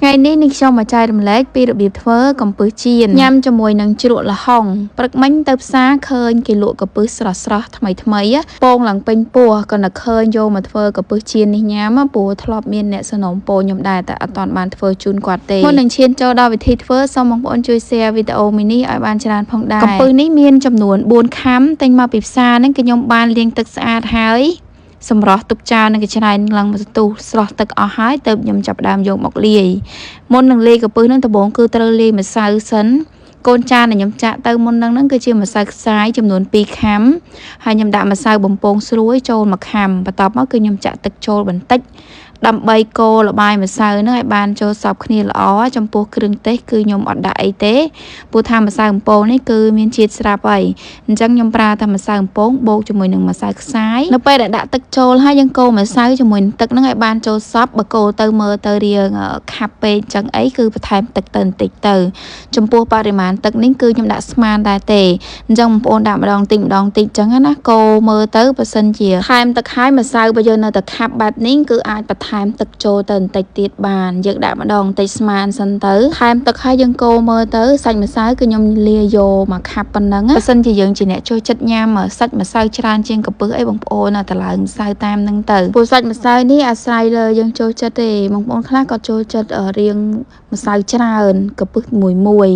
ngàyនេះនេះខ្ញុំមកចែករំលែកពីរបៀបធ្វើកំពឹសចៀនញ៉ាំជាមួយនឹងជ្រក់ល្ហុងព្រឹកមិញទៅផ្សារឃើញគេលក់កំពឹសស្រស់ៗថ្មីពងឡើងពេញពោះក៏នឹកឃើញយកមកធ្វើកំពឹសចៀននេះញ៉ាំព្រោះធ្លាប់មានអ្នកសនំពោខ្ញុំដែរតែអត់ទាន់បានធ្វើជូនគាត់ទេមុននឹងឈានចូលដល់វិធីធ្វើសូមបងប្អូនជួយ share វីដេអូមួយនេះឲ្យបានច្រើនផងដែរកំពឹសនេះមានចំនួន4ខាំទិញមកពីផ្សារហ្នឹងគឺខ្ញុំបានលាងទឹកស្អាតហើយសម្រស់ទុកចោលនឹងកញ្ច្រែងឡើងមកទុះស្រស់ទឹកអស់ហើយទៅខ្ញុំចាប់ដើមយកមកលាយមុននឹងលាយកំពឹសនឹងដំបូងគឺត្រូវលាយម្សៅសិនកូនចានដែលខ្ញុំចាក់ទៅមុននឹងគឺជាម្សៅខ្សាយចំនួន2ខាំហើយខ្ញុំដាក់ម្សៅបំពងស្រួយចូល1ខាំបន្ទាប់មកគឺខ្ញុំចាក់ទឹកចូលបន្តិចដើម្បីកូរល្បាយម្សៅនឹងឲ្យបានចូលសព្វគ្នាល្អចំពោះគ្រឿងទេសគឺខ្ញុំអត់ដាក់អីទេព្រោះថាម្សៅបំពងនេះគឺមានជាតិស្រាប់ហើយអញ្ចឹងខ្ញុំប្រើតែម្សៅបំពងបូកជាមួយនឹងម្សៅខ្សាយនៅពេលដែលដាក់ទឹកចូលហើយយើងកូរម្សៅជាមួយនឹងទឹកនឹងឲ្យបានចូលសព្វបើកូរទៅមើលទៅរៀងខាប់ពេកអញ្ចឹងអីគឺបន្ថែមទឹកទៅបន្តិចទៅចំពោះបរិមាណទឹកនេះគឺខ្ញុំដាក់ស្មានដែរទេអញ្ចឹងបងប្អូនដាក់ម្ដងតិចអញ្ចឹងណាកូរមើលទៅបើសិនជាថែមទឹកហើយម្សៅបើយើងនៅតែខាប់បែបនេះគឺអាចបន្ថែមទឹកចូលទៅបន្តិចទៀតបានយើងដាក់ម្ដងបន្តិចស្មានសិនទៅថែមទឹកហើយយើងកូរមើលទៅសាច់ម្សៅគឺខ្ញុំលាយយកមកខាប់ប៉ុណ្ណឹងបើសិនជាយើងជាអ្នកចូលចិត្តញ៉ាំសាច់ម្សៅច្រើនជាងកំពឹសអីបងប្អូនតែឡើងម្សៅតាមហ្នឹងទៅព្រោះសាច់ម្សៅនេះអាស្រ័យលើយើងចូលចិត្តទេបងប្អូនខ្លះក៏ចូលចិត្តរៀងម្សៅច្រើនកំពឹសមួយ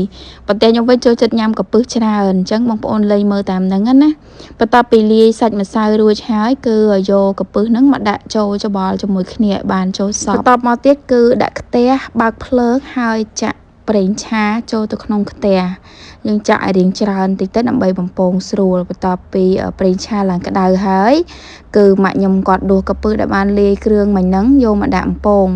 ប៉ុន្តែខ្ញុំវិញចូលចិត្តញ៉ាំកំពឹសច្រើនអញ្ចឹងបងប្អូនលេងមើលតាមហ្នឹងណាបន្ទាប់ពីលាយសាច់ម្សៅរួចហើយគឺយកកំពឹសហ្នឹងមកដាក់ចូលច្បល់ជាមួយគ្នាឲ្យបានចូលសព្វបន្ទាប់មកទៀតគឺដាក់ខ្ទះបើកភ្លើងហើយចាក់ប្រេងឆាចូលទៅក្នុងខ្ទះយើងចាក់ឲ្យរៀងច្រើនតិចទៅដើម្បីបំពងស្រួលបន្ទាប់ពីប្រេងឆាឡើងក្តៅហើយគឺម៉ាក់ខ្ញុំគាត់ដួសកំពឹសដែលបានលាយគ្រឿងមិញហ្នឹងយកមកដាក់បំពង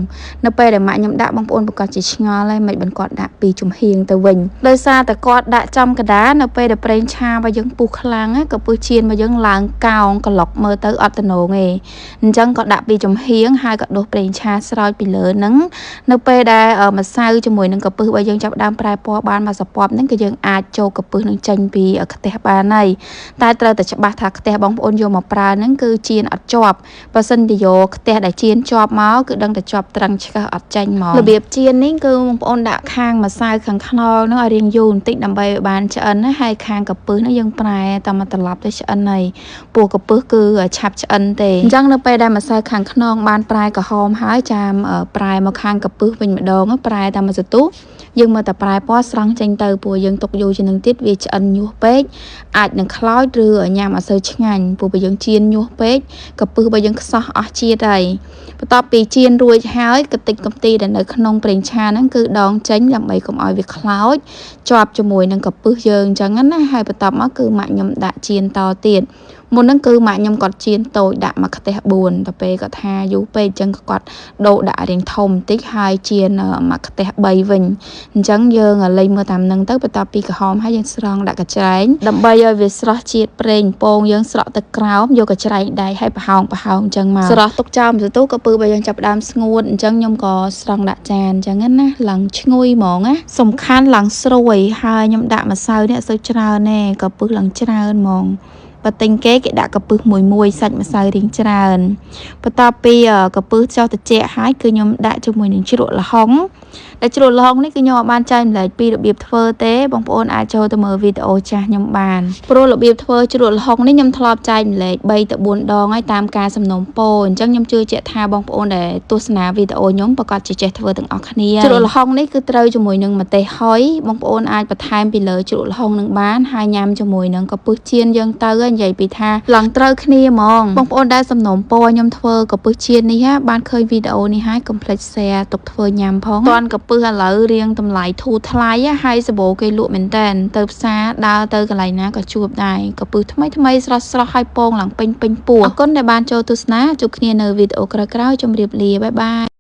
នៅពេលដែលម៉ាក់ខ្ញុំដាក់បងប្អូនប្រកាសជាឆ្ងល់ហើយមិនបានគាត់ដាក់ពីចំហៀងទៅវិញដោយសារតែគាត់ដាក់ចំកដានៅពេលដែលប្រេងឆារបស់យើងពុះខ្លាំងកំពឹសចៀនរបស់យើងឡើងកោងក្លុកមើលទៅអត់តំណងទេអញ្ចឹងក៏ដាក់ពីចំហៀងហើយក៏ដួសប្រេងឆាស្រោចពីលើហ្នឹងនៅពេលដែលម្សៅជាមួយនឹងកំពឹសរបស់យើងចាប់ដើមប្រែពណ៌បានមកសពប់ហ្នឹងគឺយើងអាចចូលកំពឹសនឹងចេញពីខ្ទះបានហើយតែត្រូវតែច្បាស់ថាខ្ទះបងប្អូនយកមកប្រើហ្នឹងគឺចៀនអត់ជាប់បើសិនជាយកខ្ទះដែលចៀនជាប់មកគឺដឹងតែជាប់ត្រឹងឆ្កឹះអត់ចេញមករបៀបចៀននេះគឺបងប្អូនដាក់ខាងម្សៅខាងខ្នងហ្នឹងឲ្យរៀងយូរបន្តិចដើម្បីឲ្យបានឆ្អិនណាហើយខាងកំពឹសហ្នឹងយើងប្រែតែមកត្រឡប់ទៅឆ្អិនហើយពោះកំពឹសគឺឆាប់ឆ្អិនទេអញ្ចឹងនៅពេលដែលម្សៅខាងខ្នងបានប្រែក្រហមហើយចាំប្រែមកខាងកំពឹសវិញម្ដងប្រែតាមសន្ទុះយើងមើលតែប្រែពណ៌ស្រង់ចេញទៅព្រោះយើងទុកយូរជាងនឹងទៀតវាឆ្អិនញាស់ពេកអាចនឹងខ្លោចឬញ៉ាំអត់សូវឆ្ងាញ់ព្រោះបើយើងចៀនញាស់ពេកកំពឹសបើយើងខ្សោះអស់ជាតិហើយបន្ទាប់ពីចៀនរួចហើយកតិចកំទីដែលនៅក្នុងប្រេងឆាហ្នឹងគឺដងចេញដើម្បីកុំឲ្យវាខ្លោចជាប់ជាមួយនឹងកំពឹសយើងអញ្ចឹងណាហើយបន្ទាប់មកគឺម៉ាក់ខ្ញុំដាក់ចៀនតទៀតមុនហ្នឹងគឺម៉ាក់ខ្ញុំគាត់ចៀនតូចដាក់មកខ្ទះ4ទៅពេលគាត់ថាយូរពេកអញ្ចឹងគាត់ដូរដាក់រៀងធំបន្តិចហើយចៀនមកខ្ទះ3វិញអញ្ចឹងយើងលេងមើលតាមហ្នឹងទៅបន្ទាប់ពីក្រហមហើយយើងស្រង់ដាក់កញ្ច្រែងដើម្បីឲ្យវាស្រស់ជាតិប្រេងពងយើងស្រក់ទៅក្រោមយកកញ្ច្រែងដៃឲ្យប្រហោងអញ្ចឹងមកស្រស់ទុកចោលមួយទៅក៏ពឺបើយើងចាប់ដើមស្ងួតអញ្ចឹងខ្ញុំក៏ស្រង់ដាក់ចានអញ្ចឹងណាឡើងឈ្ងុយហ្មងណាសំខាន់ឡើងស្រួយហើយខ្ញុំដាក់ម្សៅនេះអត់សូវច្រើនទេក៏ពឺឡើងច្រើនហ្មងបើទិញគេដាក់កំពឹសមួយសាច់ម្សៅរៀងច្រើនបន្ទាប់ពីកំពឹសចោះត្រជាក់ហើយគឺខ្ញុំដាក់ជាមួយនឹងជ្រក់ល្ហុងដែលជ្រក់ល្ហុងនេះគឺខ្ញុំអត់បានចែកម្លែកពីរបៀបធ្វើទេបងប្អូនអាចចូលទៅមើលវីដេអូចាស់ខ្ញុំបានព្រោះរបៀបធ្វើជ្រក់ល្ហុងនេះខ្ញុំធ្លាប់ចែកម្លែក3ទៅ4ដងហើយតាមការសំណូមពរអញ្ចឹងខ្ញុំជឿជាក់ថាបងប្អូនដែលទស្សនាវីដេអូខ្ញុំប្រកាសជាចេះធ្វើទាំងអស់គ្នាជ្រក់ល្ហុងនេះគឺត្រូវជាមួយនឹងម្ទេសហុយបងប្អូនអាចបន្ថែមពីលើជ្រក់ល្ហុងនឹងបានហើយញ៉ាំជាមួយនឹងកំពឹសចៀនយើងទៅនិយាយពីថាឡើងត្រូវគ្នាហ្មងបងប្អូនដែលសំណូមពរខ្ញុំធ្វើកំពឹសចៀននេះបានឃើញវីដេអូនេះហើយកុំភ្លេច share ទុកធ្វើញ៉ាំផងតាន់កំពឹសឥឡូវរៀងតម្លៃធូរថ្លៃហើយសាប៊ូគេលក់មែនតើទៅផ្សារដើរទៅកន្លែងណាក៏ជួបដែរកំពឹសថ្មីស្រស់ហើយពងឡើងពេញពោះអរគុណដែលបានចូលទស្សនាជួបគ្នានៅវីដេអូក្រោយៗជម្រាបលាបាយបាយ